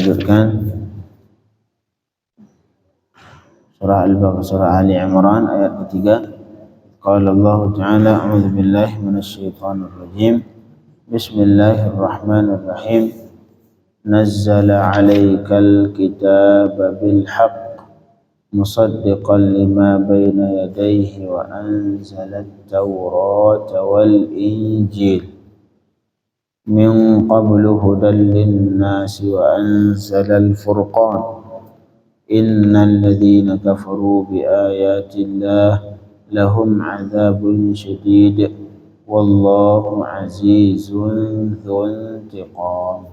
lanjutkan surah Al-Baqarah, surah Ali Imran ayat ketiga. Qala Allah Ta'ala, a'udzu billahi minasyaitonir rajim. Bismillahirrahmanirrahim. Nazzala 'alaikal kitaba bil haqq musaddiqan lima bayna yadayhi wa anzala at-taurata wal injil min qablu hudan lin-nasi wa anzala al-furqan innal ladzina kafaru bi ayatillah lahum 'adzabun syadid wallahu 'azizun dzuntiqam.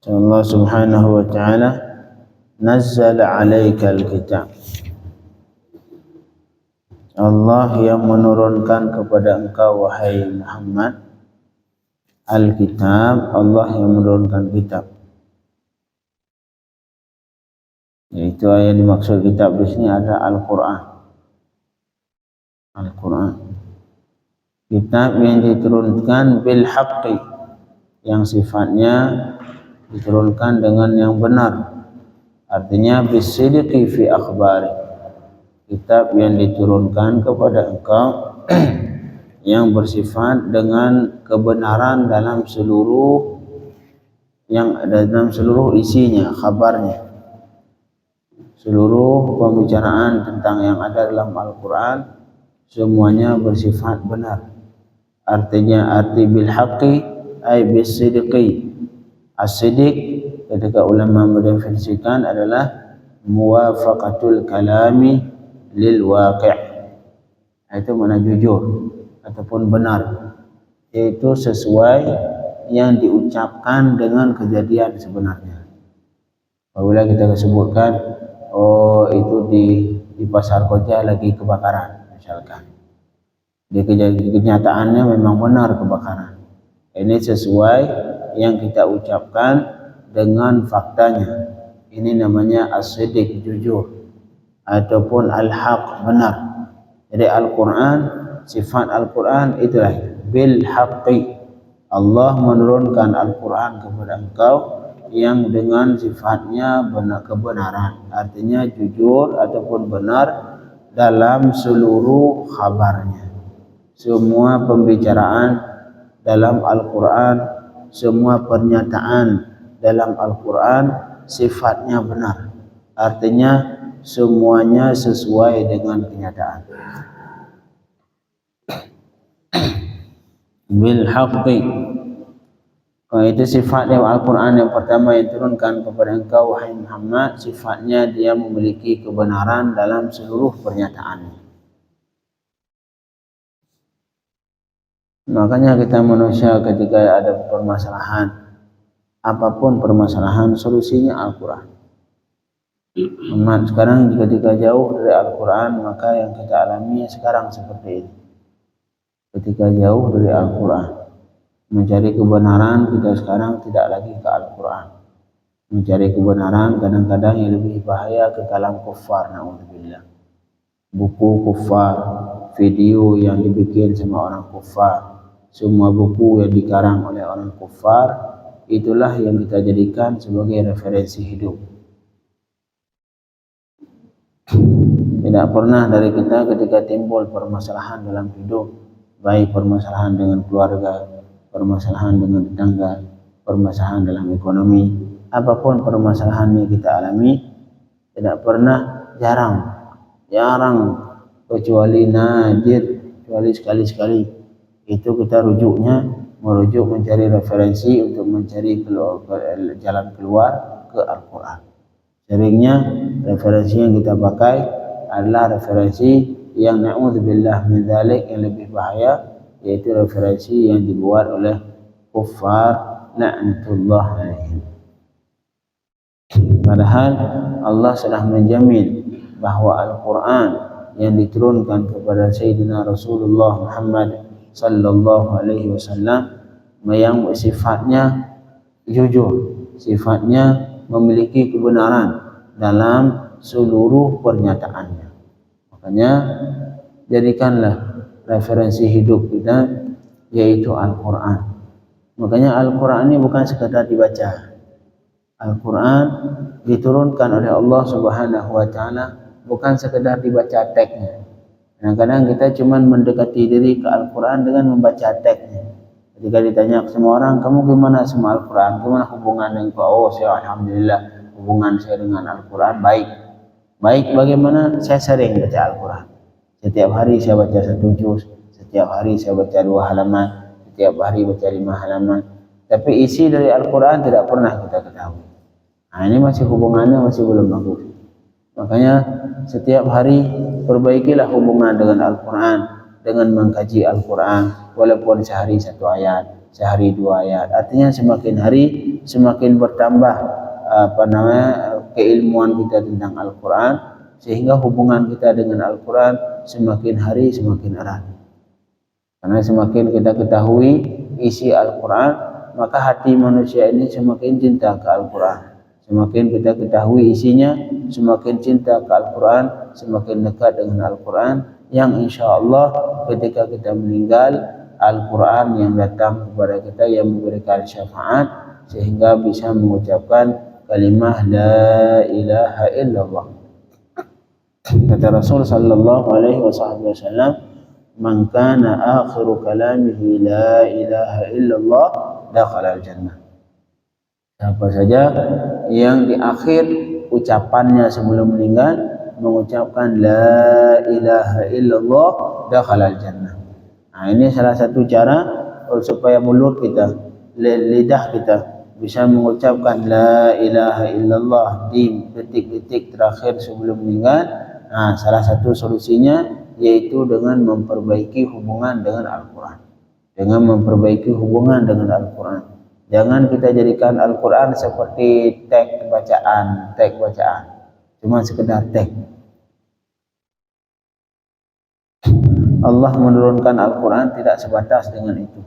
Allah Subhanahu wa ta'ala nazzala 'alaikal kitab. Allah yang menurunkan kepada engkau wahai Muhammad al-kitab, Allah yang menurunkan kitab. Yaitu yang dimaksud kitab di sini ada Al-Qur'an. Al-Qur'an. Kitab yang diturunkan bil haqqi, yang sifatnya diturunkan dengan yang benar, artinya bisidqi fi akhbari, kitab yang diturunkan kepada engkau yang bersifat dengan kebenaran dalam seluruh isinya, kabarnya, seluruh pembicaraan tentang yang ada dalam Al-Quran semuanya bersifat benar. Artinya arti bil haqqi ay bisidqi. As-siddiq ketika ulama mendefinisikan adalah muwafaqatul kalami lil waqi', itu makna jujur ataupun benar, yaitu sesuai yang diucapkan dengan kejadian sebenarnya. Apabila kita sebutkan, oh itu di pasar Koja lagi kebakaran misalkan, di kenyataannya memang benar kebakaran, ini sesuai yang kita ucapkan dengan faktanya, ini namanya as-siddiq, jujur, ataupun al-haq, benar. Jadi Al-Quran, sifat Al-Quran itulah bil haqqi, Allah menurunkan Al-Quran kepada engkau yang dengan sifatnya benar, kebenaran, artinya jujur ataupun benar dalam seluruh khabarnya. Semua pembicaraan dalam Al-Quran, semua pernyataan dalam Al-Quran sifatnya benar, artinya semuanya sesuai dengan kenyataan. Bil haqqi, itu sifat dari Al-Quran yang pertama yang turunkan kepada engkau wahai Muhammad, sifatnya dia memiliki kebenaran dalam seluruh pernyataannya. Makanya kita manusia ketika ada permasalahan, apapun permasalahan, solusinya Al-Quran. Umat sekarang ketika jauh dari Al-Quran, maka yang kita alami sekarang seperti ini. Ketika jauh dari Al-Quran, mencari kebenaran, kita sekarang tidak lagi ke Al-Quran. Mencari kebenaran kadang-kadang yang lebih bahaya ke kalam kuffar, na'udzubillah. Buku kuffar, video yang dibikin sama orang kuffar, semua buku yang dikarang oleh orang kuffar, itulah yang kita jadikan sebagai referensi hidup. Tidak pernah dari kita ketika timbul permasalahan dalam hidup, baik permasalahan dengan keluarga, permasalahan dengan tetangga, permasalahan dalam ekonomi, apapun permasalahan yang kita alami, tidak pernah, jarang kecuali nadir, kecuali sekali-sekali itu kita merujuk mencari referensi untuk mencari jalan keluar ke Al-Quran. Seringnya referensi yang kita pakai adalah referensi yang na'udzubillah min dzalik, yang lebih bahaya, yaitu referensi yang dibuat oleh kuffar la'natullah alaihim. Padahal Allah sudah menjamin bahwa Al-Quran yang diturunkan kepada Sayyidina Rasulullah Muhammad sallallahu alaihi wasallam yang sifatnya jujur, sifatnya memiliki kebenaran dalam seluruh pernyataannya. Makanya jadikanlah referensi hidup kita, yaitu Al-Quran. Makanya Al-Quran ini bukan sekadar dibaca. Al-Quran diturunkan oleh Allah Subhanahu wa Ta'ala bukan sekadar dibaca teksnya. Kadang-kadang kita cuma mendekati diri ke Al-Quran dengan membaca teksnya. Ketika ditanya ke semua orang, kamu gimana sama Al-Quran? Gimana hubungan dengan Oh, saya Alhamdulillah, hubungan saya dengan Al-Quran baik. Baik bagaimana? Saya sering baca Al-Quran. Setiap hari saya baca 1 juz, setiap hari saya baca 2 halaman, setiap hari baca 5 halaman. Tapi isi dari Al-Quran tidak pernah kita ketahui. Nah, ini masih hubungannya masih belum bagus. Makanya setiap hari perbaikilah hubungan dengan Al-Quran, dengan mengkaji Al-Quran, walaupun sehari 1 ayat, sehari 2 ayat. Artinya semakin hari semakin bertambah keilmuan kita tentang Al-Quran, sehingga hubungan kita dengan Al-Quran semakin hari semakin erat. Karena semakin kita ketahui isi Al-Quran, maka hati manusia ini semakin cinta ke Al-Quran. Semakin kita ketahui isinya, semakin cinta ke Al-Quran, semakin dekat dengan Al-Quran, yang insya Allah ketika kita meninggal, Al-Quran yang datang kepada kita yang memberikan syafaat, sehingga bisa mengucapkan kalimah La ilaha illallah. Kata Rasul sallallahu alaihi wasallam, man kana akhiru kalamihi la ilaha illallah dakhala al-jannah. Siapa saja yang di akhir ucapannya sebelum meninggal mengucapkan la ilaha illallah dakhala al-jannah. Nah, ini salah satu cara supaya mulut kita, lidah kita bisa mengucapkan la ilaha illallah di detik-detik terakhir sebelum meninggal. Nah, salah satu solusinya yaitu dengan memperbaiki hubungan dengan Al-Quran. Dengan memperbaiki hubungan dengan Al-Quran. Jangan kita jadikan Al-Quran seperti teks bacaan. Cuma sekedar teks. Allah menurunkan Al-Quran tidak sebatas dengan itu.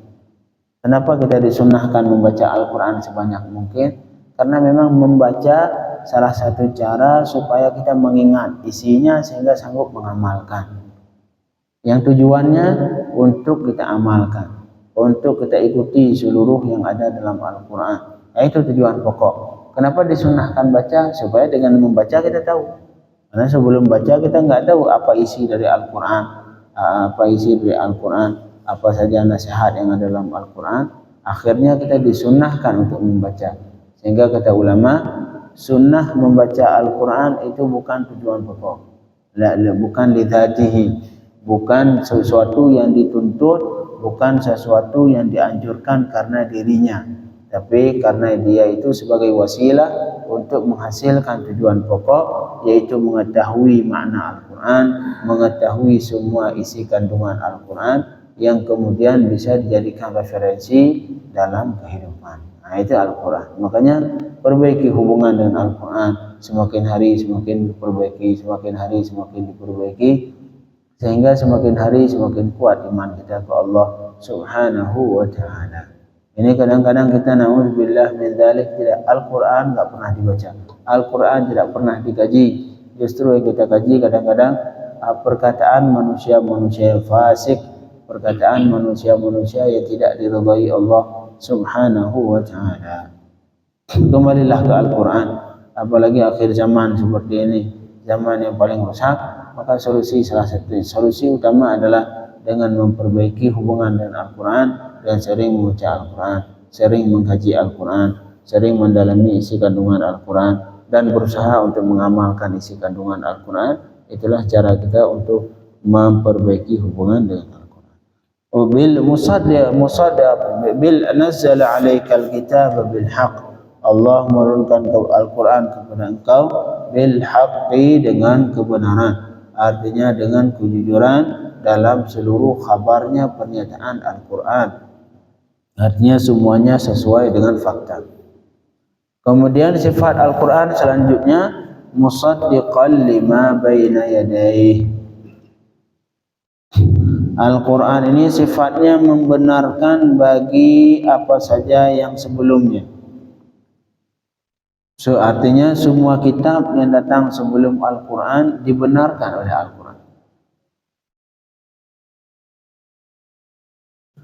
Kenapa kita disunnahkan membaca Al-Quran sebanyak mungkin? Karena memang membaca salah satu cara supaya kita mengingat isinya sehingga sanggup mengamalkan. Yang tujuannya untuk kita amalkan, untuk kita ikuti seluruh yang ada dalam Al-Quran. Itu tujuan pokok. Kenapa disunnahkan baca? Supaya dengan membaca kita tahu. Karena sebelum baca kita nggak tahu apa isi dari Al-Quran, apa saja nasihat yang ada dalam Al-Quran. Akhirnya kita disunnahkan untuk membaca. Sehingga kata ulama, sunnah membaca Al-Quran itu bukan tujuan pokok, bukan lidzatihi, bukan sesuatu yang dituntut, bukan sesuatu yang dianjurkan karena dirinya, tapi karena dia itu sebagai wasilah untuk menghasilkan tujuan pokok, yaitu mengetahui makna Al-Quran, mengetahui semua isi kandungan Al-Quran yang kemudian bisa dijadikan referensi dalam kehidupan. Nah, itu Al-Quran. Makanya perbaiki hubungan dengan Al-Quran, semakin hari semakin diperbaiki, semakin hari semakin diperbaiki, sehingga semakin hari semakin kuat iman kita ke Allah Subhanahu wa Ta'ala. Ini kadang-kadang kita na'udzubillah min dzalik, tidak, Al-Quran enggak pernah dibaca, Al-Quran tidak pernah dikaji. Justru yang kita kaji kadang-kadang perkataan manusia-manusia fasik, perkataan manusia-manusia yang tidak diridhai Allah Subhanahu wa Ta'ala. Kembalilah ke Al-Quran. Apalagi akhir zaman seperti ini, zaman yang paling rusak, maka salah satu solusi utama adalah dengan memperbaiki hubungan dengan Al-Quran dan sering membaca Al-Quran, sering mengkaji Al-Quran, sering mendalami isi kandungan Al-Quran, dan berusaha untuk mengamalkan isi kandungan Al-Quran. Itulah cara kita untuk memperbaiki hubungan dengan Al-Quran. Bil nazzala 'alaikal kitaba bil haqq. Allah menurunkan Al-Quran kepada engkau bil haqqi, dengan kebenaran. Artinya dengan kejujuran dalam seluruh kabarnya pernyataan Al-Quran. Artinya semuanya sesuai dengan fakta. Kemudian sifat Al-Quran selanjutnya musaddiqan lima baina yadayhi. Al-Quran ini sifatnya membenarkan bagi apa saja yang sebelumnya. Artinya semua kitab yang datang sebelum Al-Quran dibenarkan oleh Al-Quran.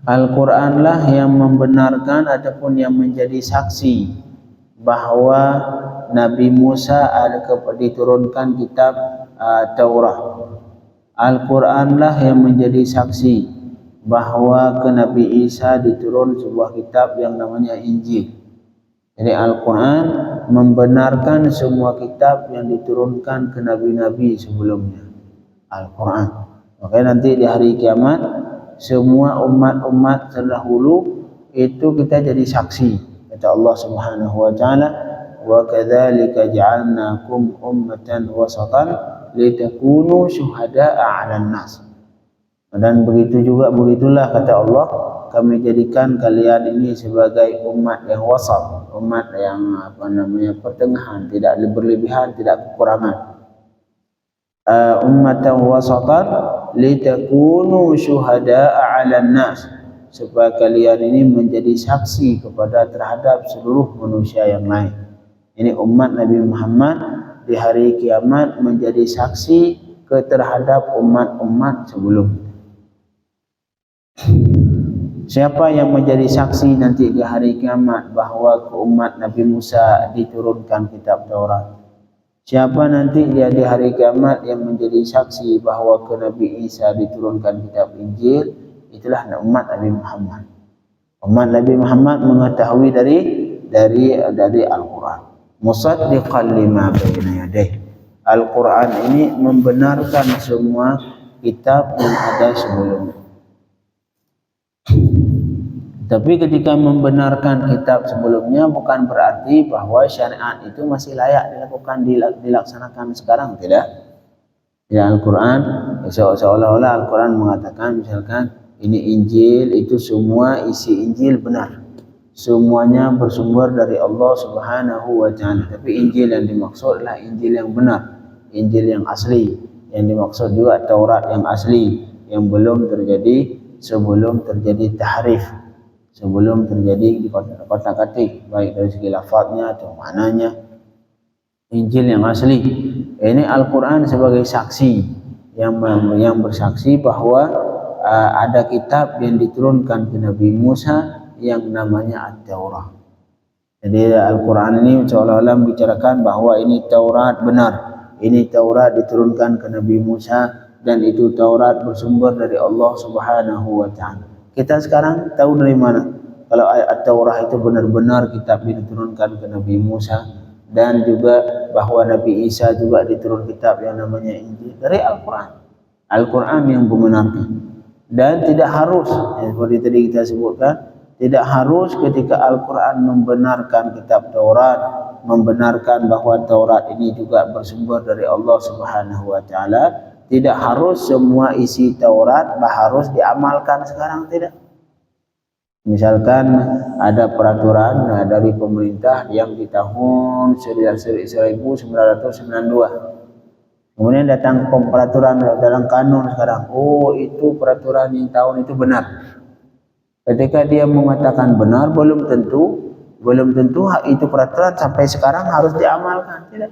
Al-Quranlah yang membenarkan ataupun yang menjadi saksi bahwa Nabi Musa diturunkan kitab Taurat. Al-Quranlah yang menjadi saksi bahwa ke Nabi Isa diturun sebuah kitab yang namanya Injil. Jadi Al-Quran membenarkan semua kitab yang diturunkan ke Nabi-Nabi sebelumnya. Al-Quran. Makanya nanti di hari kiamat semua umat-umat terdahulu itu kita jadi saksi. Kata Allah Subhanahu wa taala, "Wa kadzalika ja'alnakum ummatan wasatan litakunu syuhada'a 'alan nas." Dan begitulah kata Allah, kami jadikan kalian ini sebagai umat yang wasat, umat yang pertengahan, tidak berlebihan, tidak kekurangan. Ummatan wasatan litakunu syuhada'a 'alan nas, supaya kalian ini menjadi saksi terhadap seluruh manusia yang lain. Ini umat Nabi Muhammad di hari kiamat menjadi saksi terhadap umat-umat sebelum. Siapa yang menjadi saksi nanti di hari kiamat bahwa ke umat Nabi Musa diturunkan kitab Taurat? Siapa nanti dia di hari kiamat yang menjadi saksi bahwa ke Nabi Isa diturunkan kitab Injil? Itulah umat Nabi Muhammad. Umat Nabi Muhammad mengetahui dari Al-Quran. Musaddiqan lima baina yadayhi. Al-Quran ini membenarkan semua kitab yang ada sebelumnya. Tapi ketika membenarkan kitab sebelumnya bukan berarti bahwa syariat itu masih layak dilaksanakan sekarang, tidak. Ya, Al-Quran seolah-olah Al-Quran mengatakan misalkan ini Injil, itu semua isi Injil benar, semuanya bersumber dari Allah Subhanahu wa taala. Tapi Injil yang dimaksud adalah Injil yang benar, Injil yang asli. Yang dimaksud juga Taurat yang asli, yang belum terjadi sebelum terjadi tahrif, sebelum terjadi kotak-katik, baik dari segi lafadznya atau maknanya. Injil yang asli. Ini Al-Quran sebagai saksi yang bersaksi bahwa ada kitab yang diturunkan ke Nabi Musa yang namanya At-Taurat. Jadi Al-Quran ini seolah-olah membicarakan bahwa ini Taurat benar, ini Taurat diturunkan ke Nabi Musa, dan itu Taurat bersumber dari Allah Subhanahu wa taala. Kita sekarang tahu dari mana kalau At-Taurat itu benar-benar kitab yang diturunkan ke Nabi Musa, dan juga bahwa Nabi Isa juga diturun kitab yang namanya Injil? Dari Al-Quran. Al-Quran yang membenarkan. Dan tidak harus, seperti tadi kita sebutkan, tidak harus ketika Al-Quran membenarkan kitab Taurat, membenarkan bahwa Taurat ini juga bersumber dari Allah Subhanahu wa taala, tidak harus semua isi Taurat harus diamalkan sekarang, tidak. Misalkan ada peraturan dari pemerintah yang di tahun 1992, kemudian datang peraturan dalam kanun sekarang, oh itu peraturan yang tahun itu benar. Ketika dia mengatakan benar, belum tentu itu peraturan sampai sekarang harus diamalkan, tidak.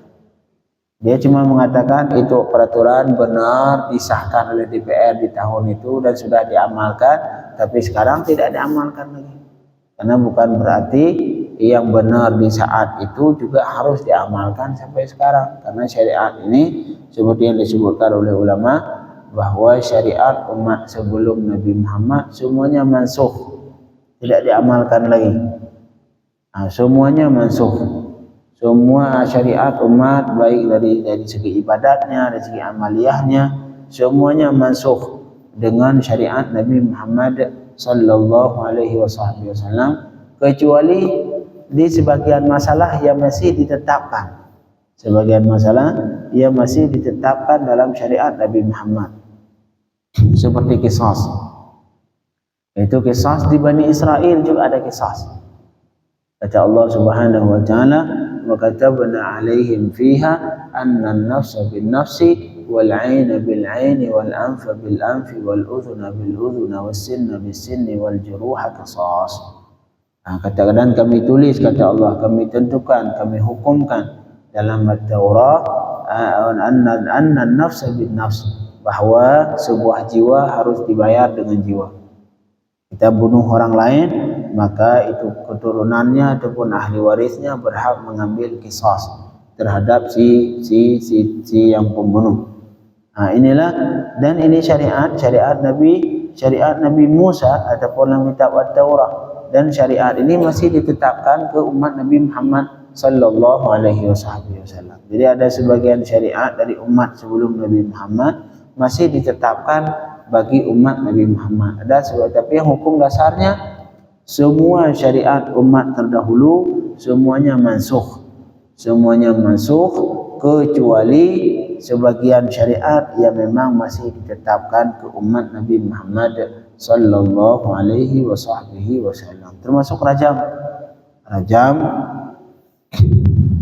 Dia cuma mengatakan itu peraturan benar disahkan oleh DPR di tahun itu dan sudah diamalkan, tapi sekarang tidak diamalkan lagi. Karena bukan berarti yang benar di saat itu juga harus diamalkan sampai sekarang. Karena syariat ini seperti yang disebutkan oleh ulama bahwa syariat umat sebelum Nabi Muhammad semuanya mansukh, tidak diamalkan lagi. Semuanya mansukh. Semua syariat umat baik dari segi ibadatnya, dari segi amaliyahnya, semuanya mansukh dengan syariat Nabi Muhammad sallallahu alaihi wasallam, kecuali di sebagian masalah yang masih ditetapkan. Sebagian masalah yang masih ditetapkan dalam syariat Nabi Muhammad. Seperti qisas. Itu qisas di Bani Israel juga ada qisas. Kata Allah Subhanahu wa taala, "Wa katabna 'alaihim fiha anna an-nafsa bin-nafsi wal 'ayna bil-'ayni wal anfa bil-anfi wal udhuna bil-udhuna was sinna bis-sinni wal juruha qisas." Kata-kata kami tulis, kata Allah, kami tentukan, kami hukumkan dalam At-Taurat anna an-nafsa bin-nafs, bahwa sebuah jiwa harus dibayar dengan jiwa. Kita bunuh orang lain, maka itu keturunannya ataupun ahli warisnya berhak mengambil qisas terhadap si yang pembunuh. Nah, inilah, dan ini syariat Nabi Musa ataupun dalam kitab At-Taurah, dan syariat ini masih ditetapkan ke umat Nabi Muhammad sallallahu alaihi wasallam. Jadi ada sebagian syariat dari umat sebelum Nabi Muhammad masih ditetapkan bagi umat Nabi Muhammad. Tapi yang hukum dasarnya semua syariat umat terdahulu semuanya mansukh. Semuanya mansukh kecuali sebagian syariat yang memang masih ditetapkan ke umat Nabi Muhammad sallallahu alaihi wasallam. Termasuk rajam. Rajam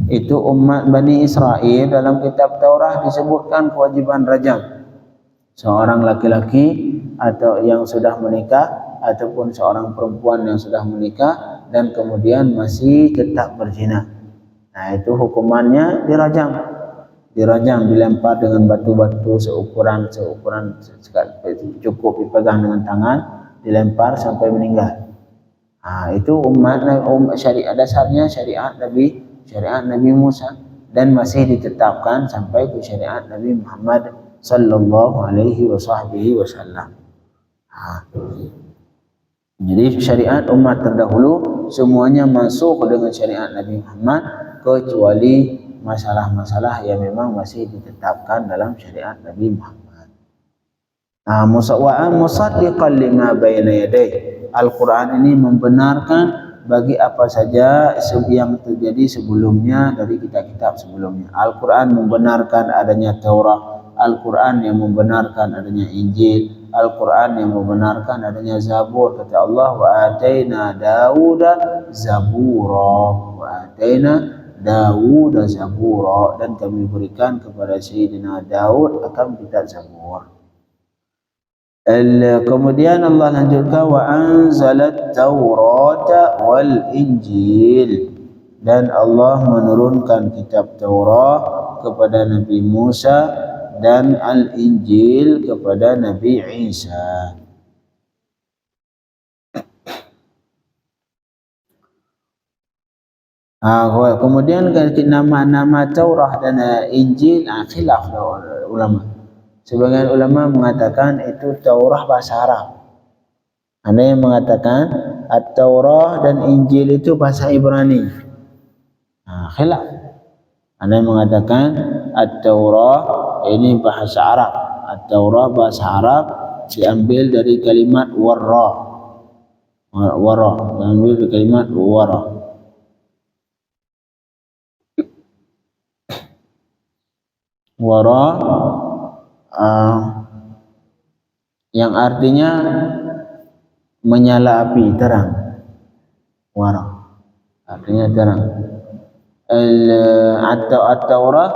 itu umat Bani Israel dalam kitab Taurat disebutkan kewajiban rajam. Seorang laki-laki atau yang sudah menikah ataupun seorang perempuan yang sudah menikah dan kemudian masih tetap berzina. Nah, itu hukumannya dirajam. Dirajam, dilempar dengan batu-batu seukuran cukup dipegang dengan tangan, dilempar sampai meninggal. Nah, itu syariat dasarnya syariat Nabi Musa, dan masih ditetapkan sampai ke syariat Nabi Muhammad sallallahu alaihi wasallam. Jadi syariat umat terdahulu semuanya masuk dengan syariat Nabi Muhammad kecuali masalah-masalah yang memang masih ditetapkan dalam syariat Nabi Muhammad. Musaddiqan lima baina yadayhi. Al-Quran ini membenarkan bagi apa saja yang terjadi sebelumnya dari kitab-kitab sebelumnya. Al-Quran membenarkan adanya Taurat, Al-Quran yang membenarkan adanya Injil, Al-Quran yang membenarkan adanya Zabur. Kata Allah, wa ataina Dawuda Zabura, wa ataina Dawuda Zabura, dan kami berikan kepada Sayyidina Daud akan kitab Zabur. Kemudian Allah lanjutkan, wa anzalat Taurata wal Injil, dan Allah menurunkan kitab Taurat kepada Nabi Musa dan Al-Injil kepada Nabi Isa. Kemudian nama-nama Taurah dan Injil khilaf ulama. Sebagian ulama mengatakan itu Taurah bahasa Arab. Ada yang mengatakan At-Taurah dan Injil itu bahasa Ibrani. Khilaf. Ada yang mengatakan At-Taurah ini bahasa Arab. At-Taurah bahasa Arab diambil dari kalimat warra. Diambil dari kalimat warra. Warra yang artinya menyala api, terang. Warra artinya terang. At-Taurah,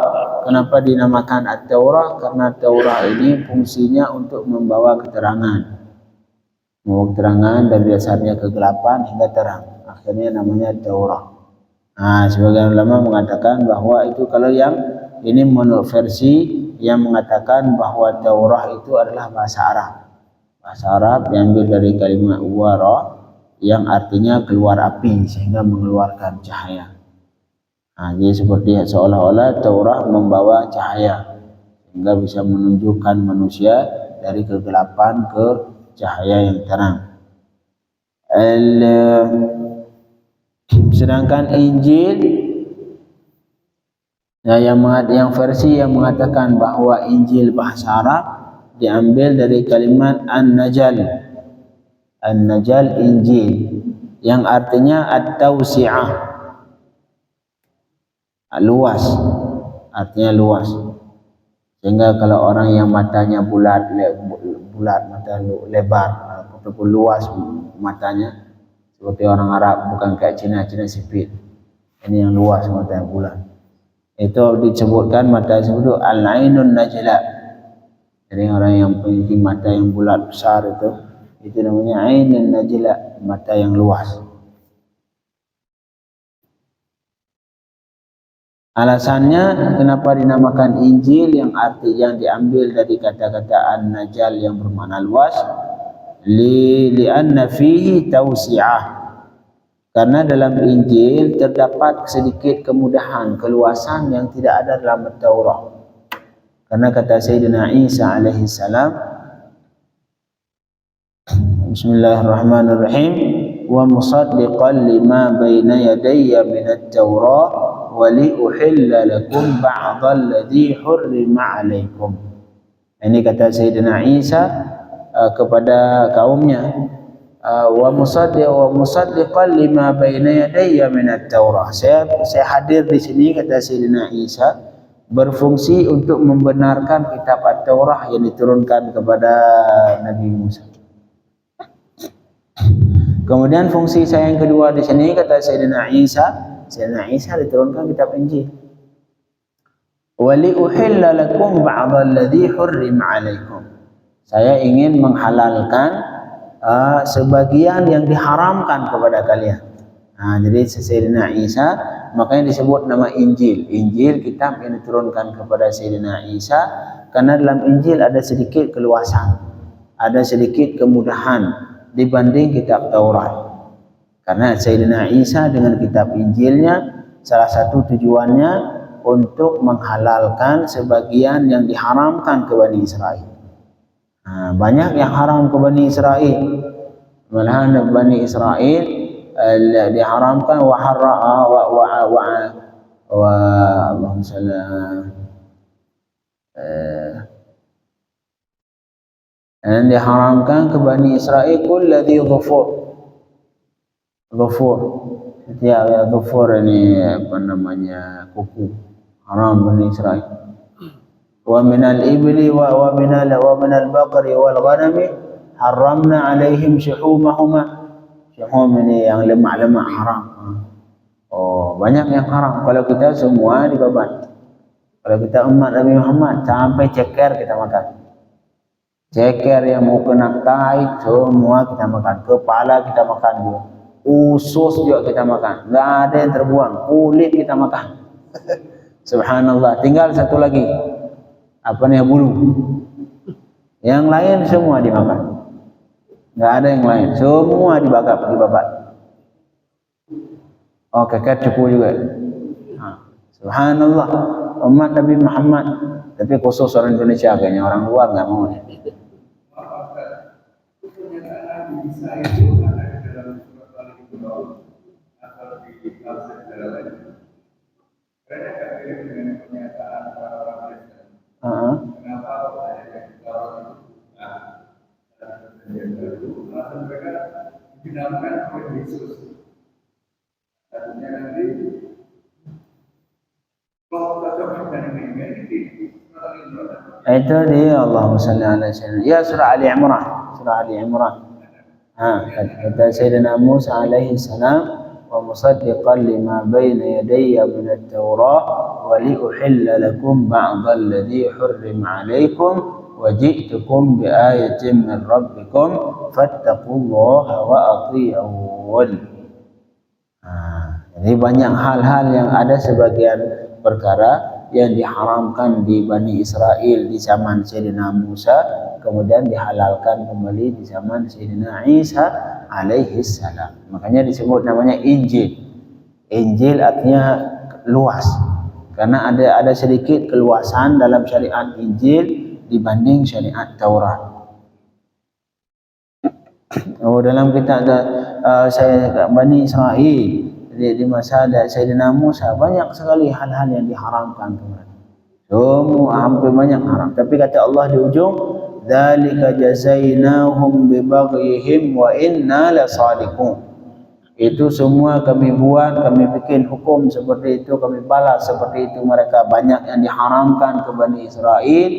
kenapa dinamakan At-Taurah? Karena Taurah ini fungsinya untuk membawa keterangan. Membawa keterangan dari dasarnya kegelapan hingga terang. Akhirnya namanya Taurah. Sebagian ulama mengatakan bahwa itu, kalau yang ini menurut versi yang mengatakan bahwa Taurah itu adalah bahasa Arab. Bahasa Arab diambil dari kalimat wara yang artinya keluar api sehingga mengeluarkan cahaya. Jadi seperti seolah-olah Taurah membawa cahaya sehingga bisa menunjukkan manusia dari kegelapan ke cahaya yang terang. Sedangkan Injil, yang versi yang mengatakan bahwa Injil bahasa Arab diambil dari kalimat An-Najal. An-Najal Injil yang artinya At-Tawsi'ah, luas, artinya luas. Sehingga kalau orang yang matanya bulat, mata lebar ataupun luas matanya, seperti orang Arab, bukan kayak Cina sipit. Ini yang luas, mata yang bulat. Itu disebutkan mata tersebut al-ainun najla. Jadi orang yang memiliki mata yang bulat besar itu namanya ainun najla, mata yang luas. Alasannya kenapa dinamakan Injil yang diambil dari kata-kata An-Najal yang bermakna luas, li'anna fihi tawsi'ah, karena dalam Injil terdapat sedikit kemudahan, keluasan yang tidak ada dalam Taurat. Karena kata Sayyidina Isa alaihi salam, Bismillahirrahmanirrahim, wa musaddiqan lima baina yadayya minat Taurat wa li uhilla lakum ba'dal ladzi hurrima alaikum. Ini kata Sayyidina Isa kepada kaumnya, wa musaddiqan lima baina yadayya minat Taurah. Saya hadir di sini, kata Sayyidina Isa, berfungsi untuk membenarkan kitab At-Taurah yang diturunkan kepada Nabi Musa. Kemudian fungsi saya yang kedua di sini, kata Sayyidina Isa diturunkan kitab Injil. Wa li uhilla lakum ba'dal ladzi hurrima alaikum. Saya ingin menghalalkan sebagian yang diharamkan kepada kalian. Jadi Sayyidina Isa, makanya disebut nama Injil. Injil kitab yang diturunkan kepada Sayyidina Isa, karena dalam Injil ada sedikit keluasan, ada sedikit kemudahan dibanding kitab Taurat. Karena Sayyidina Isa dengan kitab Injilnya, salah satu tujuannya untuk menghalalkan sebagian yang diharamkan ke Bani Israel. Banyak yang haram ke Bani Israel, malahan Bani Israel diharamkan Allahumma salli dan diharamkan ke Bani Israel kulladzi dhufur, setiap dhufur ini apa namanya, kuku, haram Bani Israel. Wa minal ibli wa minal baqri wal ghanami haramna alaihim shuhumahuma. Shuhum ini yang lemak-lemak haram. Banyak yang haram. Kalau kita semua dibabat. Kalau kita umat Nabi Muhammad, sampai ceker kita makan. Ceker yang mau kena tai semua kita makan. Kepala kita makan juga. Usus juga kita makan. Enggak ada yang terbuang. Kulit kita makan. Subhanallah. Tinggal satu lagi. Apa nih, bulu. Yang lain semua dimakan. Enggak ada yang lain. Semua dibabat. Keket cukup juga. Subhanallah. Umat Nabi Muhammad. Tapi khusus orang Indonesia, kayaknya orang luar enggak mau. Itu dia, Allahumma salli ala sayyidina. Ya, surah Ali Imran. Kata Sayyidina Musa alaihi salam, wa musaddiqan lima baina yadayya min at-Taurah wa li uhilla lakum ba'dal ladzi hurrima alaikum wa ji'tukum bi ayatin min rabbikum fattaqullaha wa athi'un. Jadi banyak hal-hal yang ada, sebagian perkara yang diharamkan di Bani Israel di zaman Sayyidina Musa, kemudian dihalalkan kembali di zaman Sayyidina Isa alaihi salam. Makanya disebut namanya Injil. Injil artinya luas, karena ada sedikit keluasan dalam syariat Injil dibanding syariat Taurat. Dalam kitab Bani Israel di masa Sayyidina Musa, banyak sekali hal-hal yang diharamkan. Semua hampir banyak haram. Tapi kata Allah di ujung, dzalika jazainahum bibaghihim wa inna lasadiqun. Itu semua kami buat, kami bikin hukum seperti itu, kami balas seperti itu mereka. Banyak yang diharamkan ke Bani Israel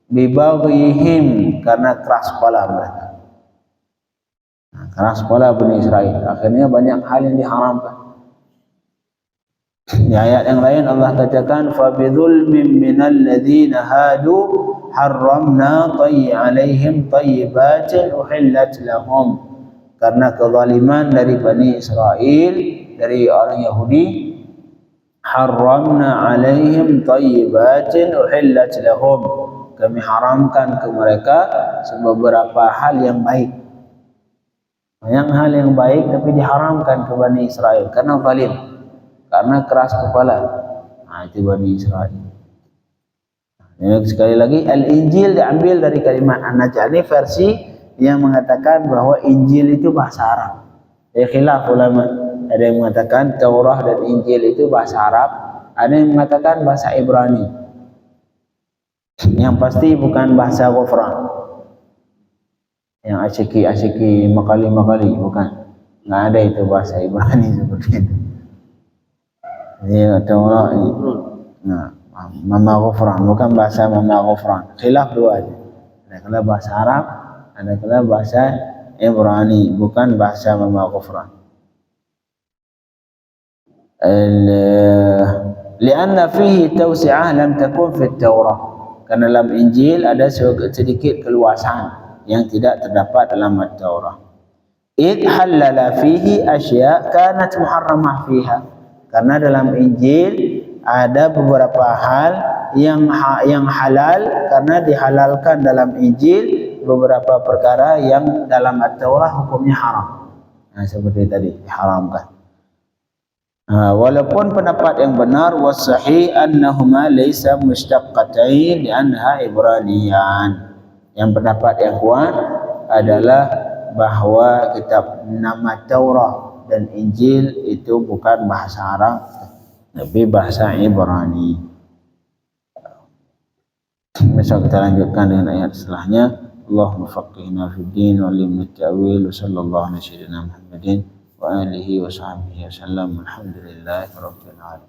bibaghihim, karena keras kepala mereka. Keras kepala Bani Israel, akhirnya banyak hal yang diharamkan. Di ayat yang lain Allah katakan, fa bidzulmin minal ladzina hadu harramna alaihim thayyibatin uhillat lahum. Karena kezaliman dari Bani Israel, dari orang Yahudi, harramna alaihim thayyibatin uhillat lahum, kami haramkan ke mereka beberapa hal yang baik. Banyak hal yang baik tapi diharamkan ke Bani Israel karena zalim, karena keras kepala. Itu Bani Israel. Sekali lagi, Al-Injil diambil dari kalimat An-Naj'ani, versi yang mengatakan bahwa Injil itu bahasa Arab. Khilaf ulama. Ada yang mengatakan Taurah dan Injil itu bahasa Arab, ada yang mengatakan bahasa Ibrani. Yang pasti bukan bahasa Ghafran, yang asyiki makali, bukan. Nggak ada itu bahasa Ibrani seperti itu. Ini Taurah. Nah, Mama Ghafran, bukan bahasa Mama Ghafran. Khilaf dua aja. Ada kala bahasa Arab, ada kala bahasa Ibrani, bukan bahasa Mama Ghafran. Lianna fihi tawsi'ah lam takun fi Taurah. Karena dalam Injil ada sedikit keluasan yang tidak terdapat dalam At-Taurah. Id halala fihi asya' kanat muharramah fiha. Karena dalam Injil ada beberapa hal yang halal karena dihalalkan dalam Injil, beberapa perkara yang dalam At-Taurah hukumnya haram. Seperti tadi diharamkan. Walaupun pendapat yang benar was-sahih annahuma laysa mushtaqqatain li'annaha Ibraniyan. Yang pendapat yang kuat adalah bahwa kitab nama Taurah dan Injil itu bukan bahasa Arab tapi bahasa Ibrani. Besok kita lanjutkan dengan ayat setelahnya. Allahumma faqihna fid din wa 'allimna at-ta'wil wa sallallahu alaihi wasallam Muhammadin wa alihi wa sahbihi wasallam. Alhamdulillahi rabbil alamin.